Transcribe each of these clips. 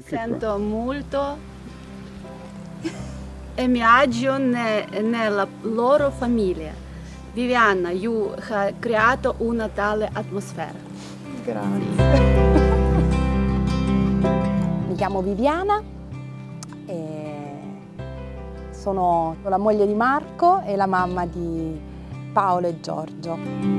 Sento molto e mi agio nella loro famiglia. Viviana ha creato una tale atmosfera. Grazie. Mi chiamo Viviana e sono la moglie di Marco e la mamma di Paolo e Giorgio.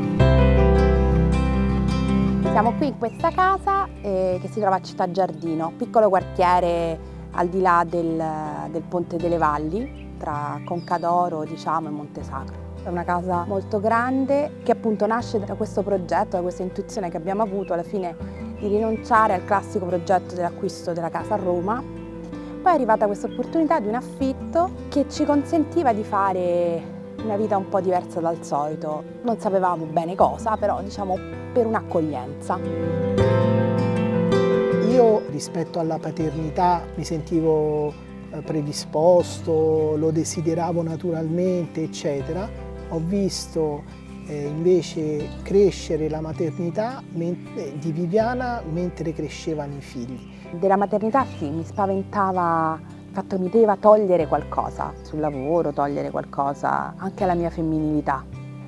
Siamo qui in questa casa che si trova a Città Giardino, piccolo quartiere al di là del Ponte delle Valli, tra Concadoro, diciamo, e Montesacro. È una casa molto grande che appunto nasce da questo progetto, da questa intuizione che abbiamo avuto alla fine di rinunciare al classico progetto dell'acquisto della casa a Roma. Poi è arrivata questa opportunità di un affitto che ci consentiva di fare una vita un po' diversa dal solito. Non sapevamo bene cosa, però diciamo per un'accoglienza. Io rispetto alla paternità mi sentivo predisposto, lo desideravo naturalmente, eccetera. Ho visto invece crescere la maternità di Viviana mentre crescevano i figli. Della maternità sì, mi spaventava il fatto che mi poteva togliere qualcosa sul lavoro, togliere qualcosa anche alla mia femminilità.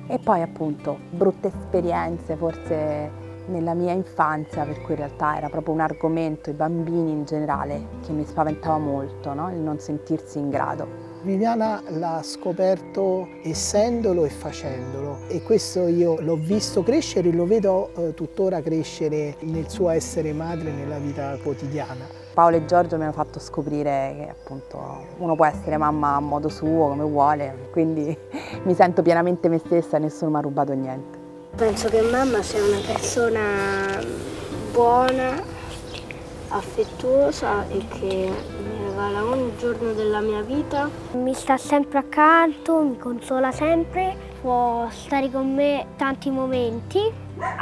E poi appunto brutte esperienze forse nella mia infanzia, per cui in realtà era proprio un argomento, i bambini in generale, che mi spaventava molto, no? Il non sentirsi in grado. Viviana l'ha scoperto essendolo e facendolo, e questo io l'ho visto crescere e lo vedo tuttora crescere nel suo essere madre nella vita quotidiana. Paolo e Giorgio mi hanno fatto scoprire che appunto uno può essere mamma a modo suo, come vuole, quindi mi sento pienamente me stessa e nessuno mi ha rubato niente. Penso che mamma sia una persona buona, affettuosa e che mi regala ogni giorno della mia vita. Mi sta sempre accanto, mi consola sempre, può stare con me tanti momenti,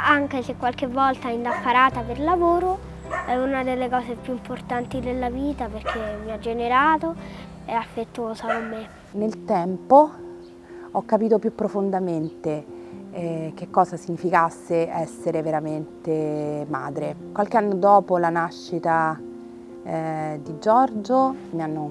anche se qualche volta è indaffarata per lavoro. È una delle cose più importanti della vita perché mi ha generato, è affettuosa con me. Nel tempo ho capito più profondamente che cosa significasse essere veramente madre. Qualche anno dopo la nascita di Giorgio mi hanno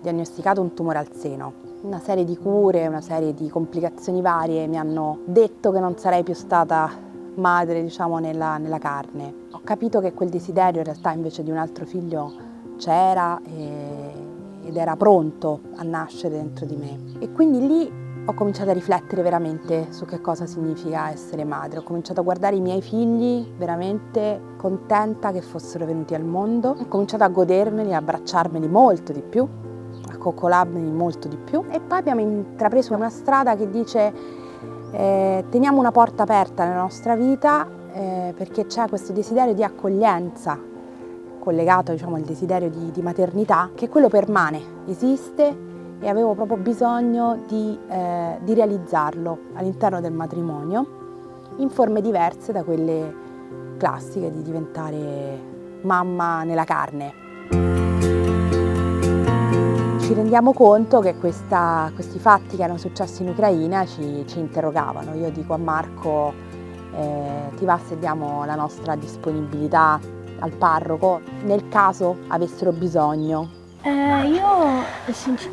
diagnosticato un tumore al seno. Una serie di cure, una serie di complicazioni varie mi hanno detto che non sarei più stata madre, diciamo, nella carne. Ho capito che quel desiderio in realtà invece di un altro figlio c'era ed era pronto a nascere dentro di me. E quindi lì ho cominciato a riflettere veramente su che cosa significa essere madre. Ho cominciato a guardare i miei figli veramente contenta che fossero venuti al mondo. Ho cominciato a godermeli, a abbracciarmeli molto di più, a coccolarmeli molto di più. E poi abbiamo intrapreso una strada che dice teniamo una porta aperta nella nostra vita perché c'è questo desiderio di accoglienza collegato, diciamo, al desiderio di maternità, che quello permane, esiste, e avevo proprio bisogno di realizzarlo all'interno del matrimonio in forme diverse da quelle classiche di diventare mamma nella carne. Ci rendiamo conto che questi fatti che erano successi in Ucraina ci interrogavano. Io dico a Marco, ti va se diamo la nostra disponibilità al parroco nel caso avessero bisogno? Io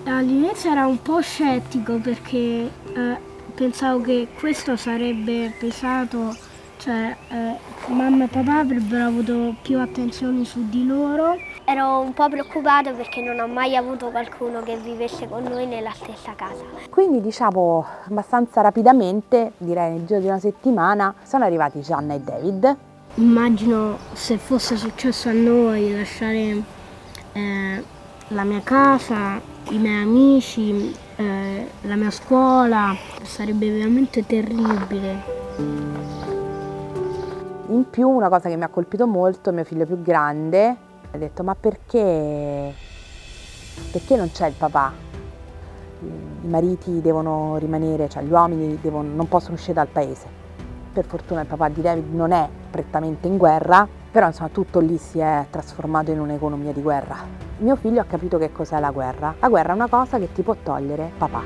all'inizio ero un po' scettico perché pensavo che questo sarebbe pesato, cioè mamma e papà avrebbero avuto più attenzioni su di loro. Ero un po' preoccupato perché non ho mai avuto qualcuno che vivesse con noi nella stessa casa. Quindi diciamo abbastanza rapidamente, direi nel giro di una settimana, sono arrivati Gianna e David. Immagino se fosse successo a noi lasciare la mia casa, i miei amici, la mia scuola, sarebbe veramente terribile. In più una cosa che mi ha colpito molto, mio figlio più grande, ha detto ma perché non c'è il papà? I mariti devono rimanere, cioè gli uomini non possono uscire dal paese. Per fortuna il papà di David non è prettamente in guerra, però insomma tutto lì si è trasformato in un'economia di guerra. Mio figlio ha capito che cos'è la guerra. La guerra è una cosa che ti può togliere papà.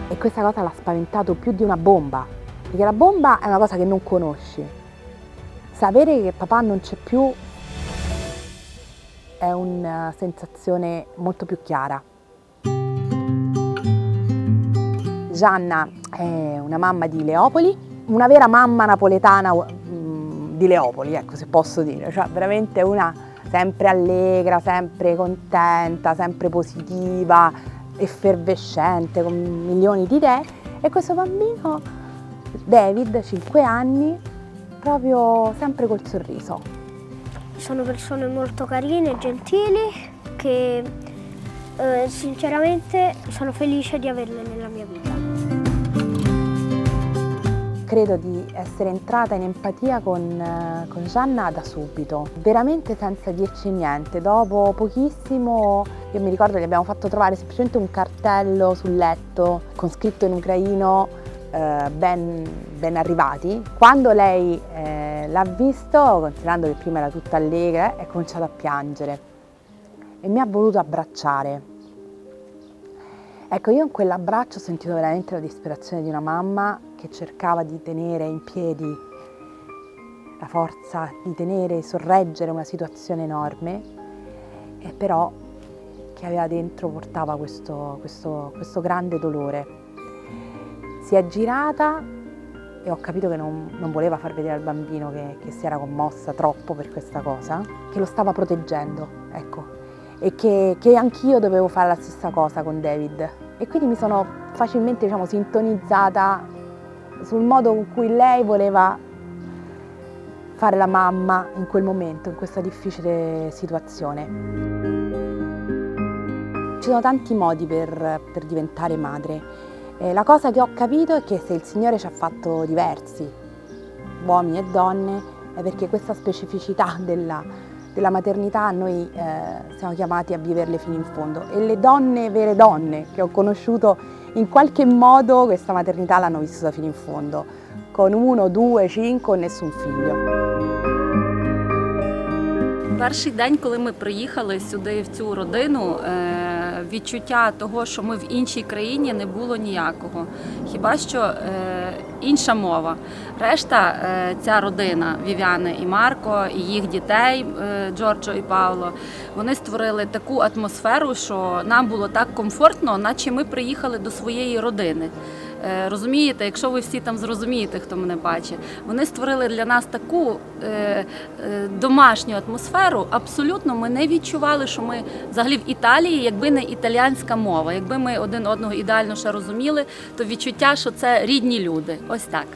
E questa cosa l'ha spaventato più di una bomba, perché la bomba è una cosa che non conosci. Sapere che papà non c'è più è una sensazione molto più chiara. Gianna è una mamma di Leopoli, una vera mamma napoletana di Leopoli, ecco, se posso dire, cioè veramente una sempre allegra, sempre contenta, sempre positiva, effervescente, con milioni di idee, e questo bambino, David, 5 anni, proprio sempre col sorriso. Sono persone molto carine e gentili che sinceramente sono felice di averle nella mia vita. Credo di essere entrata in empatia con Gianna da subito, veramente senza dirci niente. Dopo pochissimo, io mi ricordo che abbiamo fatto trovare semplicemente un cartello sul letto con scritto in ucraino ben arrivati. Quando lei l'ha visto, considerando che prima era tutta allegra, è cominciata a piangere e mi ha voluto abbracciare. Ecco, io in quell'abbraccio ho sentito veramente la disperazione di una mamma che cercava di tenere in piedi la forza di tenere e sorreggere una situazione enorme, e però che aveva dentro, portava questo grande dolore. Si è girata e ho capito che non voleva far vedere al bambino che si era commossa troppo per questa cosa, che lo stava proteggendo, ecco, e che anch'io dovevo fare la stessa cosa con David. E quindi mi sono facilmente, diciamo, sintonizzata sul modo con cui lei voleva fare la mamma in quel momento, in questa difficile situazione. Ci sono tanti modi per diventare madre. La cosa che ho capito è che se il Signore ci ha fatto diversi, uomini e donne, è perché questa specificità della maternità noi siamo chiamati a viverle fino in fondo, e le donne, vere donne che ho conosciuto, in qualche modo questa maternità l'hanno vissuta fino in fondo, con 1, 2, 5 o nessun figlio. Перший день, коли ми приїхали сюди, в цю родину, відчуття того, що ми в іншій країні, не було ніякого. Хіба що інша мова. Решта, ця родина, Вів'яни і Марко, і їх дітей, Джорджо і Пауло, вони створили таку атмосферу, що нам було так комфортно, наче ми приїхали до своєї родини. Розумієте, якщо ви всі там зрозумієте, хто мене бачить, вони створили для нас таку домашню атмосферу, абсолютно ми не відчували, що ми взагалі в Італії, якби не італійська мова, якби ми один одного ідеально ще розуміли, то відчуття, що це рідні люди, ось так.